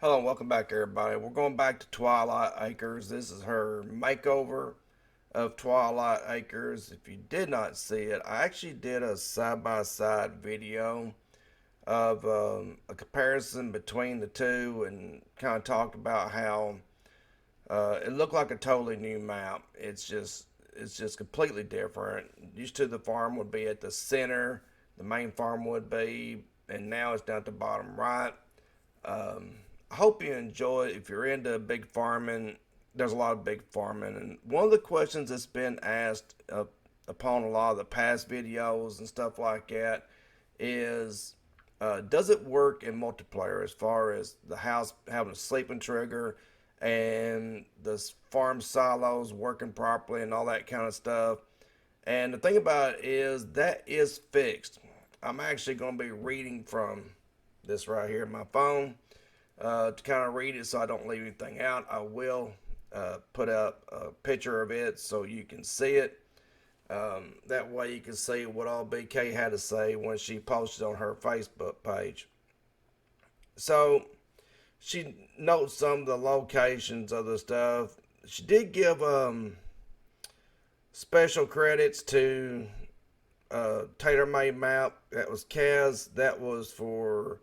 Hello and welcome back, everybody. We're going back to Twilight Acres. This is her makeover of Twilight Acres. If you did not see it, I actually did a side-by-side video of a comparison between the two and kind of talked about how it looked like a totally new map. It's just completely different. Used to the farm would be at the center, the main farm would be, and now it's down at the bottom right. I hope you enjoy it. If you're into big farming, there's a lot of big farming. And one of the questions that's been asked upon a lot of the past videos and stuff like that is does it work in multiplayer as far as the house having a sleeping trigger and the farm silos working properly and all that kind of stuff? And the thing about it is that is fixed. I'm actually going to be reading from this right here on my phone to kind of read it so I don't leave anything out. I will put up a picture of it so you can see it. That way you can see what all BK had to say when she posted on her Facebook page. So she notes some of the locations of the stuff. She did give special credits to Tailor Made Map. That was Cazz. That was for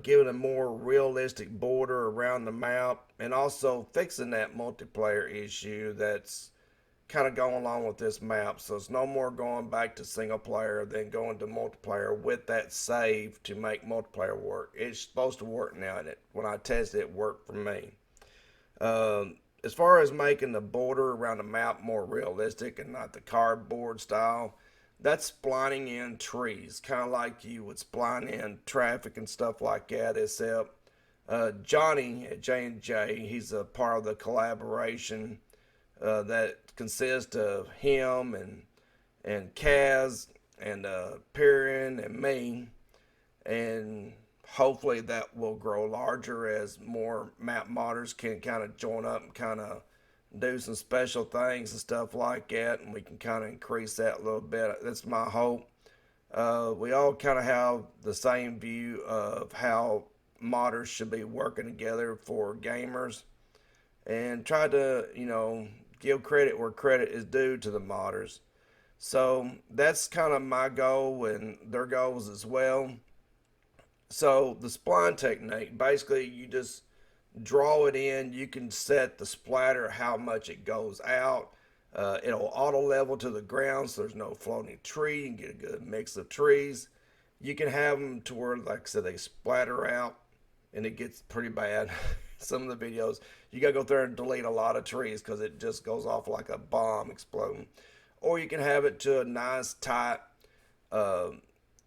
giving a more realistic border around the map and also fixing that multiplayer issue that's kind of going along with this map. So it's no more going back to single player than going to multiplayer with that save to make multiplayer work. It's supposed to work now, and when I tested it, worked for me. As far as making the border around the map more realistic and not the cardboard style, that's splining in trees, kind of like you would spline in traffic and stuff like that. Except Johnny at J&J, he's a part of the collaboration that consists of him and Cazz and Perrin and me, and hopefully that will grow larger as more map modders can kind of join up and kind of do some special things and stuff like that, and we can kind of increase that a little bit. That's my hope. We all kind of have the same view of how modders should be working together for gamers, and try to, give credit where credit is due to the modders. So that's kind of my goal and their goals as well. So the spline technique, basically you just draw it in. You can set the splatter how much it goes out. It'll auto level to the ground so there's no floating tree. You can get a good mix of trees. You can have them to where, like I said, they splatter out and it gets pretty bad. Some of the videos, you gotta go there and delete a lot of trees because it just goes off like a bomb exploding. Or you can have it to a nice tight uh,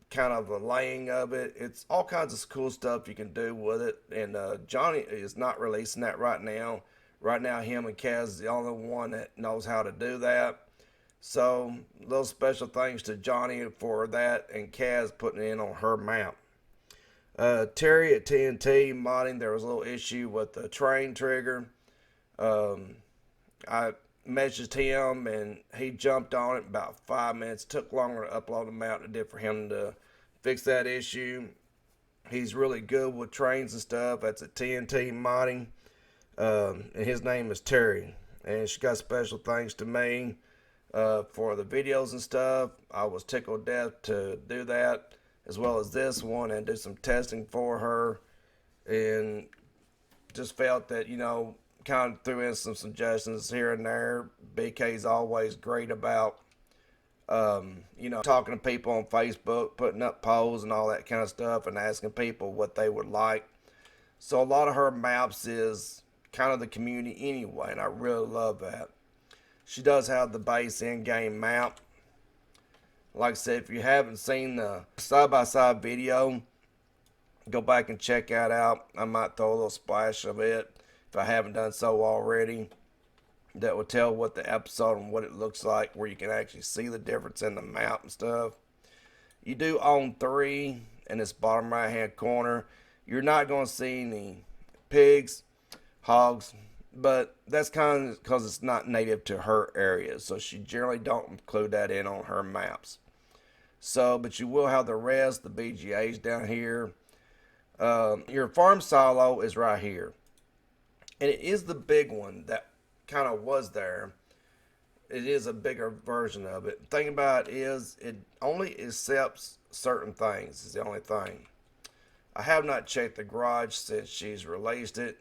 kind of a laying of it. It's all kinds of cool stuff you can do with it. And Johnny is not releasing that right now. Right now, him and Cazz is the only one that knows how to do that. So, little special thanks to Johnny for that, and Cazz putting it in on her map. Terry at TNT modding, there was a little issue with the train trigger. I messaged him and he jumped on it in about 5 minutes. Took longer to upload the map than it did for him to fix that issue. He's really good with trains and stuff. That's a TNT modding. And his name is Terry. And she got special thanks to me for the videos and stuff. I was tickled death to do that, as well as this one, and do some testing for her. And just felt that, kind of threw in some suggestions here and there. BK's always great about, talking to people on Facebook, putting up polls and all that kind of stuff, and asking people what they would like. So a lot of her maps is kind of the community anyway, and I really love that. She does have the base in-game map. Like I said, if you haven't seen the side-by-side video, go back and check that out. I might throw a little splash of it if I haven't done so already. That will tell what the episode and what it looks like, where you can actually see the difference in the map and stuff. You do own 3 in this bottom right hand corner. You're not going to see any pigs, hogs, but that's kind of because it's not native to her area, so she generally don't include that in on her maps. So, but you will have the rest, the BGAs down here. Your farm silo is right here, and it is the big one that kind of was there. It is a bigger version of it. The thing about it is, it only accepts certain things. Is the only thing. I have not checked the garage since she's released it.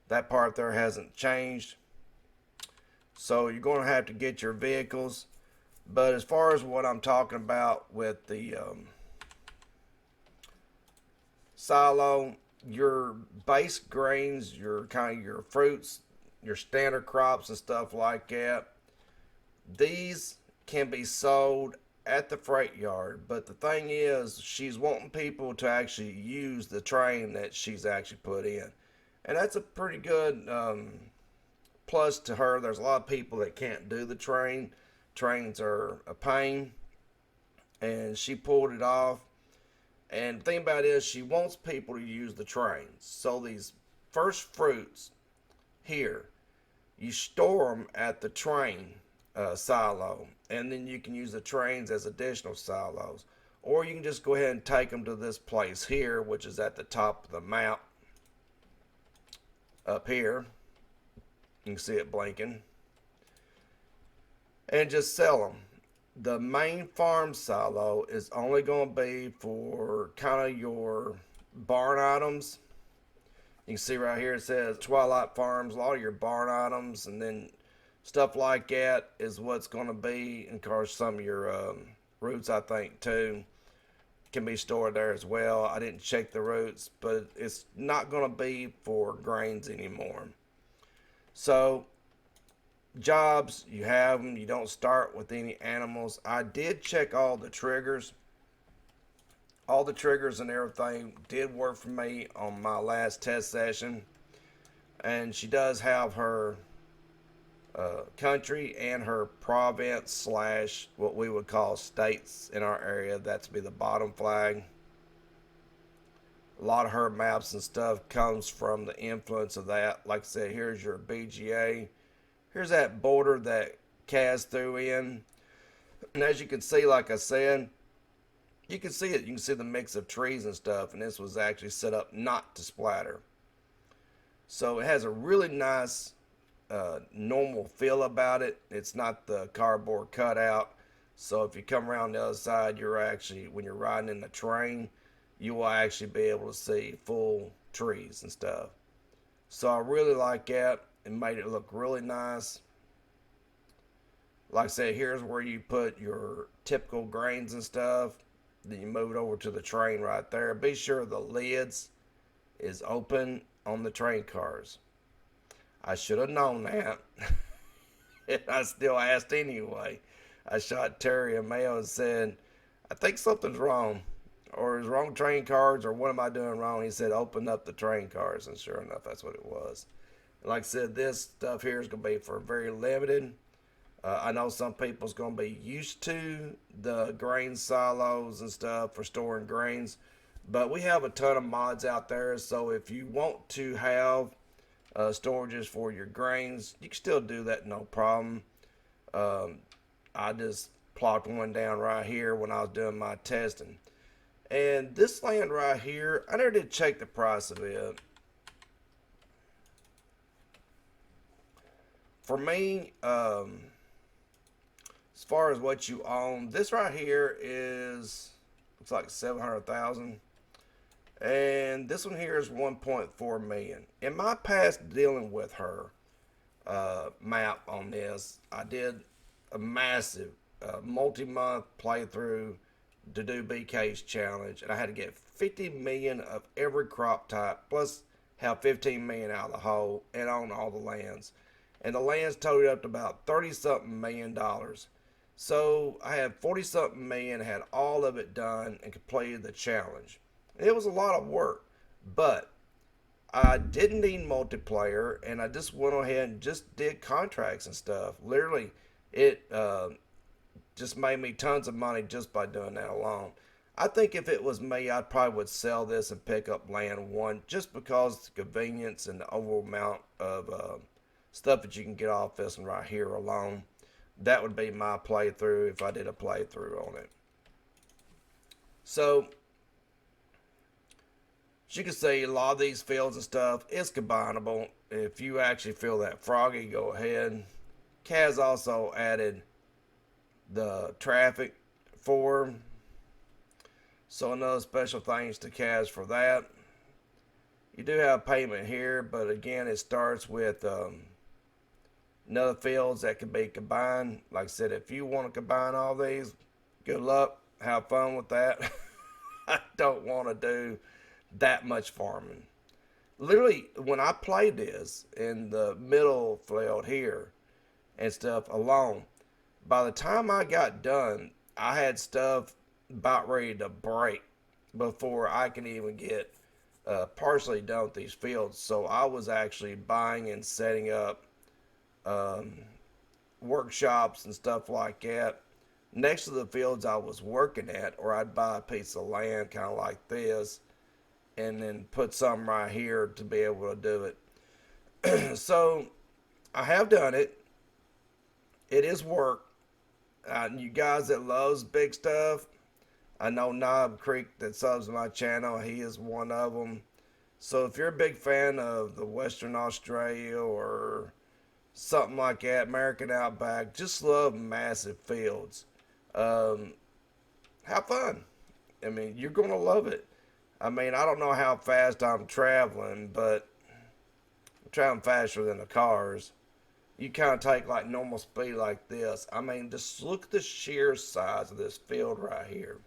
That part there hasn't changed. So you're going to have to get your vehicles. But as far as what I'm talking about with the silo, your base grains, your kind of your fruits, your standard crops and stuff like that, these can be sold at the freight yard. But the thing is, she's wanting people to actually use the train that she's actually put in. And that's a pretty good plus to her. There's a lot of people that can't do the train. Trains are a pain. And she pulled it off. And the thing about it is, she wants people to use the trains. So these first fruits here, you store them at the train silo, and then you can use the trains as additional silos, or you can just go ahead and take them to this place here, which is at the top of the map up here. You can see it blinking, and just sell them. The main farm silo is only going to be for kind of your barn items. You can see right here it says Twilight Farms, a lot of your barn items, and then stuff like that is what's going to be. And of course, some of your roots, I think, too, can be stored there as well. I didn't check the roots, but it's not going to be for grains anymore. So, jobs, you have them. You don't start with any animals. I did check all the triggers. All the triggers and everything did work for me on my last test session. And she does have her country and her province slash what we would call states in our area. That's be the bottom flag. A lot of her maps and stuff comes from the influence of that. Like I said, here's your BGA. Here's that border that Cazz threw in. And as you can see, like I said, you can see it. You can see the mix of trees and stuff. And this was actually set up not to splatter. So it has a really nice normal feel about it. It's not the cardboard cutout. So if you come around the other side, you're actually, when you're riding in the train, you will actually be able to see full trees and stuff. So I really like that. It made it look really nice. Like I said, here's where you put your typical grains and stuff. Then you move it over to the train right there. Be sure the lids is open on the train cars. I should have known that. And I still asked anyway. I shot Terry a mail and said, I think something's wrong. Or is wrong train cars, or what am I doing wrong? He said, open up the train cars. And sure enough, that's what it was. And like I said, this stuff here is going to be for very limited. I know some people's going to be used to the grain silos and stuff for storing grains, but we have a ton of mods out there. So if you want to have storages for your grains, you can still do that, no problem. I just plopped one down right here when I was doing my testing. And this land right here, I never did check the price of it. For me, as far as what you own, this right here is, looks like 700,000. And this one here is 1.4 million. In my past dealing with her map on this, I did a massive multi-month playthrough to do BK's challenge, and I had to get 50 million of every crop type, plus have 15 million out of the hole and on all the lands. And the lands totaled up to about 30-something million dollars. So I had 40-something million, had all of it done, and completed the challenge. It was a lot of work, but I didn't need multiplayer, and I just went ahead and just did contracts and stuff. Literally, it just made me tons of money just by doing that alone. I think if it was me, I probably would sell this and pick up land one, just because of the convenience and the overall amount of stuff that you can get off this one right here alone. That would be my playthrough if I did a playthrough on it. So As you can see, a lot of these fields and stuff is combinable. If you actually feel that froggy, go ahead. Cazz also added the traffic for, so another special thanks to Cazz for that. You do have payment here, but again, it starts with another fields that can be combined. Like I said, if you want to combine all these, good luck. Have fun with that. I don't want to do that much farming. Literally, when I played this in the middle field here and stuff alone, by the time I got done, I had stuff about ready to break before I can even get partially done with these fields. So I was actually buying and setting up um, workshops and stuff like that next to the fields I was working at, or I'd buy a piece of land kind of like this and then put some right here to be able to do it. So I have done it. It is work. You guys that loves big stuff, I know Knob Creek that subs my channel. He is one of them. So if you're a big fan of the Western Australia or something like that, American Outback, just love massive fields. Um, have fun. I mean, you're gonna love it. I mean, I don't know how fast I'm traveling, but I'm traveling faster than the cars. You kind of take like normal speed like this. I mean, just look at the sheer size of this field right here.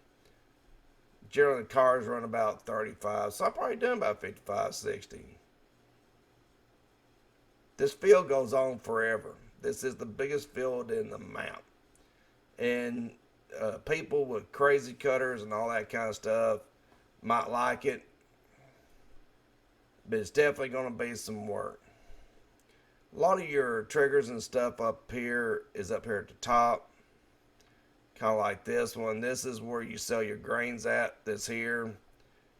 Generally, the cars run about 35, so I'm probably doing about 55, 60. This field goes on forever. This is the biggest field in the map. And people with crazy cutters and all that kind of stuff might like it, but it's definitely going to be some work. A lot of your triggers and stuff up here is up here at the top, kind of like this one. This is where you sell your grains at. This here,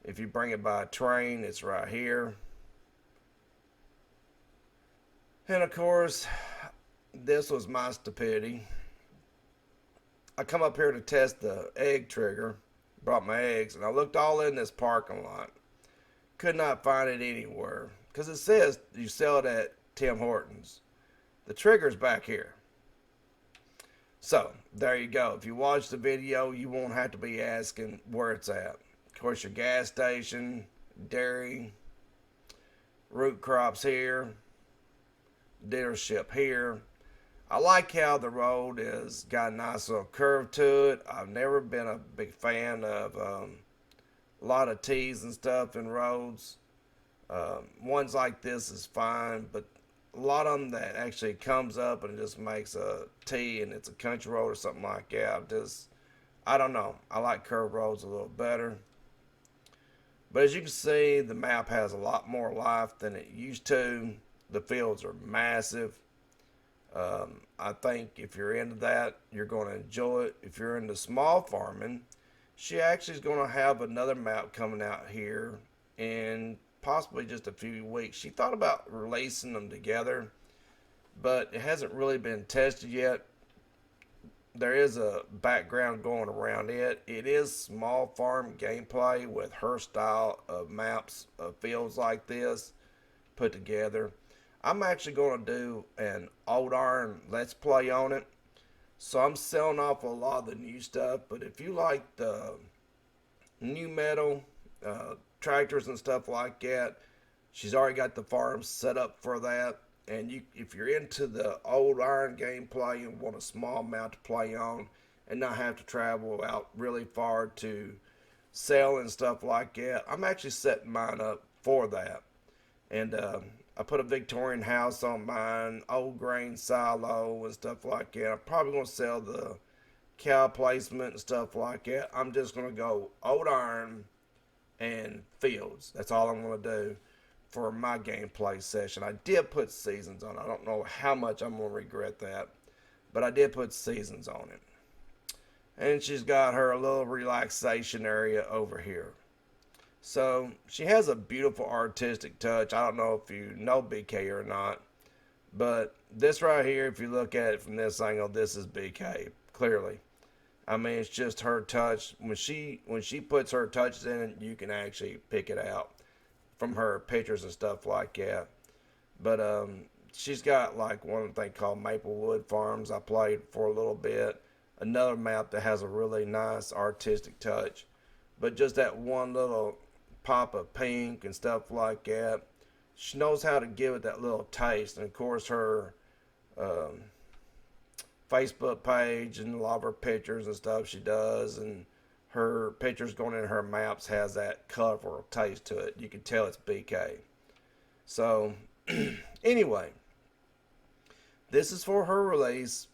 if you bring it by train, it's right here. And of course, this was my stupidity. I come up here to test the egg trigger, brought my eggs, and I looked all in this parking lot. Could not find it anywhere because it says you sell it at Tim Hortons. The trigger's back here. So there you go. If you watch the video, you won't have to be asking where it's at. Of course, your gas station, dairy, root crops here, dealership here. I like how the road has got a nice little curve to it. I've never been a big fan of a lot of T's and stuff in roads. Ones like this is fine, but a lot of them that actually comes up and just makes a T and it's a country road or something like that. I don't know. I like curved roads a little better. But as you can see, the map has a lot more life than it used to. The fields are massive. I think if you're into that, you're going to enjoy it. If you're into small farming, she actually is going to have another map coming out here in possibly just a few weeks. She thought about releasing them together, but it hasn't really been tested yet. There is a background going around it. It is small farm gameplay with her style of maps of fields like this put together. I'm actually going to do an old iron let's play on it. So I'm selling off a lot of the new stuff, but if you like the new metal tractors and stuff like that, she's already got the farm set up for that. And if you're into the old iron gameplay and want a small amount to play on and not have to travel out really far to sell and stuff like that, I'm actually setting mine up for that. And I put a Victorian house on mine, old grain silo and stuff like that. I'm probably going to sell the cow placement and stuff like that. I'm just going to go old iron and fields. That's all I'm going to do for my gameplay session. I did put seasons on it. I don't know how much I'm going to regret that, but I did put seasons on it. And she's got her little relaxation area over here. So she has a beautiful artistic touch. I don't know if you know BK or not, but this right here, if you look at it from this angle, this is BK clearly. I mean, it's just her touch. When she puts her touches in it, you can actually pick it out. from her pictures and stuff like that. But she's got like one thing called Maplewood Farms. I played for a little bit. Another map that has a really nice artistic touch, but just that one little pop of pink and stuff like that. She knows how to give it that little taste, and of course her um, Facebook page and a lot of her pictures and stuff she does, and her pictures going in her maps has that colorful taste to it. You can tell it's BK. So anyway, this is for her release.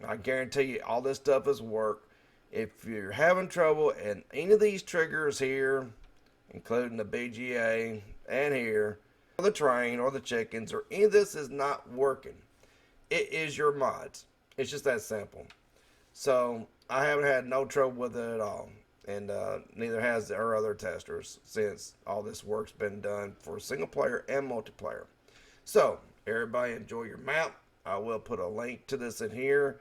I guarantee you all this stuff is work. If you're having trouble and any of these triggers here, including the BGA and here, or the train or the chickens, or any of this is not working, it is your mods. It's just that simple. So I haven't had no trouble with it at all, and neither has our other testers since all this work's been done for single player and multiplayer. So everybody enjoy your map. I will put a link to this in here.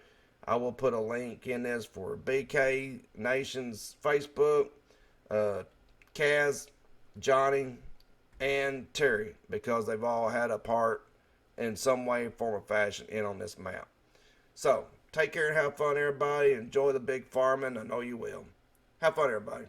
I will put a link in this for BK Nation's Facebook, Cazz, Johnny, and Terry, because they've all had a part in some way, form, or fashion in on this map. So take care and have fun, everybody. Enjoy the big farming. I know you will. Have fun, everybody.